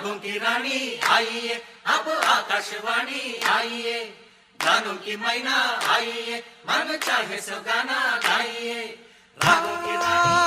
रागों की रानी आइए, अब आकाशवाणी आइए, गानों की मैना आइए, मन चाहे सो गाना गाइए, रागों की रानी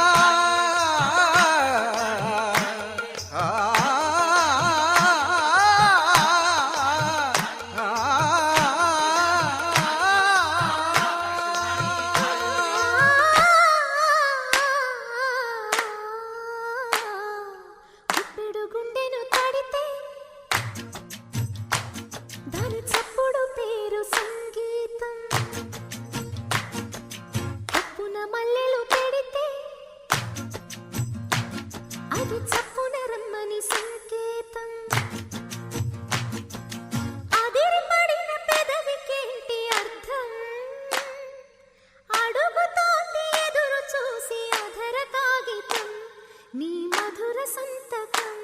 మధుర సంతకం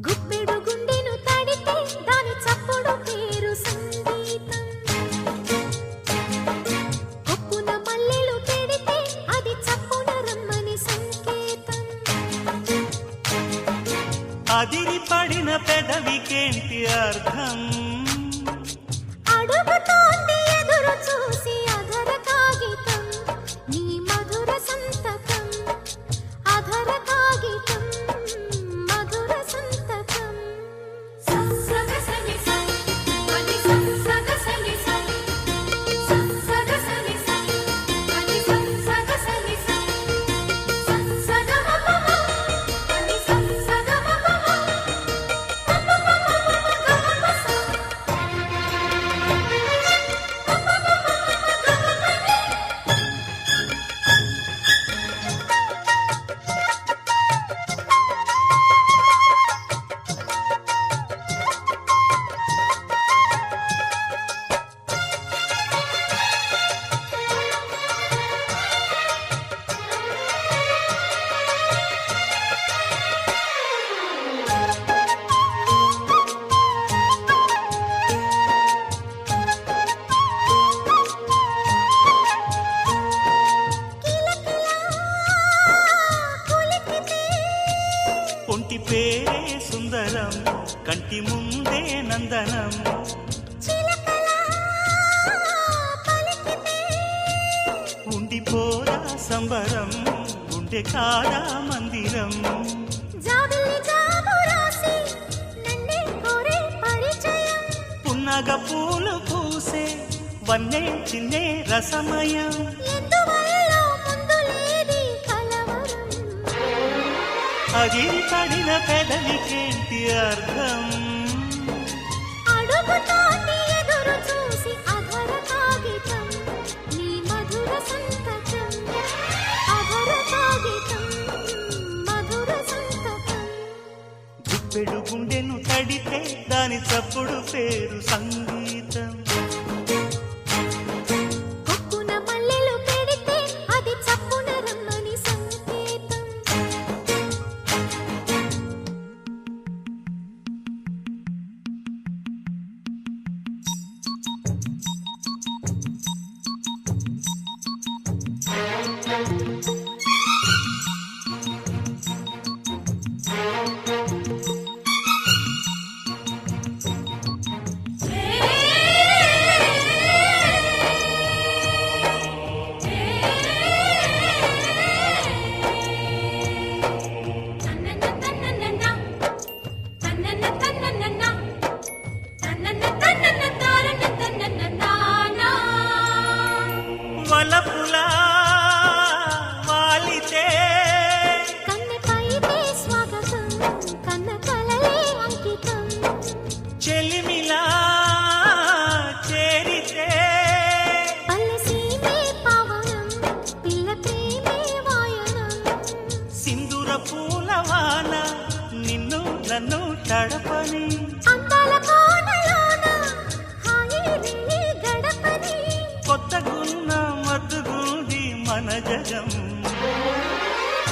గుప్పెడు గుండెను తడితే దాని చప్పుడు పేరు సంగీతం. కొప్పున మల్లెలు పెడితే అది చప్పున రమ్మని సంకేతం. అదిరి పడిన పెదవికేంటి అర్థం? అడుగుతోంది ఎదురు చూసి అధర కాగితం నీ మధుర సంతకం. అధర కాగితం మధుర సంతకం. ఒంటి పేరే సుందరం, కంటి ముందే నందనం. ఉండిపోరా సంబరం, గుండె కాడా మందిరం. పున్నగ పూలు పూసే వన్నే చిన్నే రసమయం. అగిరి పడిన పెదవికేంటి అర్థం? అడుగుతోంది ఎదురు చూసి అధర కాగితం నీ మధుర సంతకం. అధర కాగితం మధుర సంతకం. గుప్పెడు గుండెను తడితే దాని చప్పుడు పేరు సంగీతం. కొప్పున మల్లెలు పెడితే అది చప్పున రమ్మని సంకేతం. వలపులా వాలితే కన్నెపైతే స్వాగతం కన్న కలలే అంకితం. చెలిమిలా చేరితే పల్లె సీమే పావనం పిల్ల ప్రేమే వాయనం. సింధూర పూలవాన నిన్ను నన్ను తడపని. అందాల కోనలోన హాయి రాగం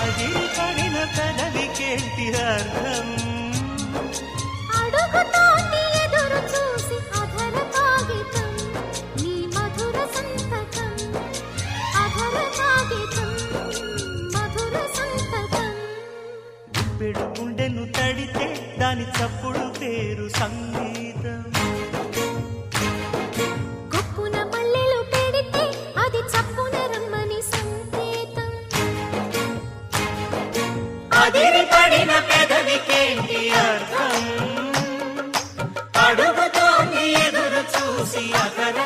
అదిరి పడిన పెదవికేంటి అర్థం అడుగుతోంది ఎదురు చూసి అధర కాగితం నీ మధుర సంతకం అధర కాగితం మధుర సంతకం గుప్పెడు గుండెను తడితే దాని చప్పుడు పేరు సంగీతం కొప్పున మల్లెలు పెడితే అది చప్పున రమ్మని సంకేతం అదిరి పడిన పెదవికేంటి అర్థం అడుగుతోంది ఎదురు చూసి అతర